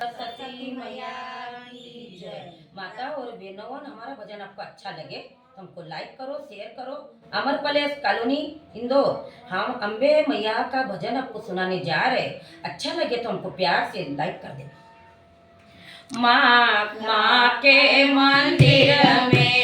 सरस्वती मैया की जय। माता और बहनों, हमारा भजन आपको अच्छा लगे तो हमको लाइक करो, शेयर करो। अमर पैलेस कॉलोनी इंदौर, हम अम्बे मैया का भजन आपको सुनाने जा रहे हैं। अच्छा लगे तो हमको प्यार से लाइक कर देना। माँ के मंदिर में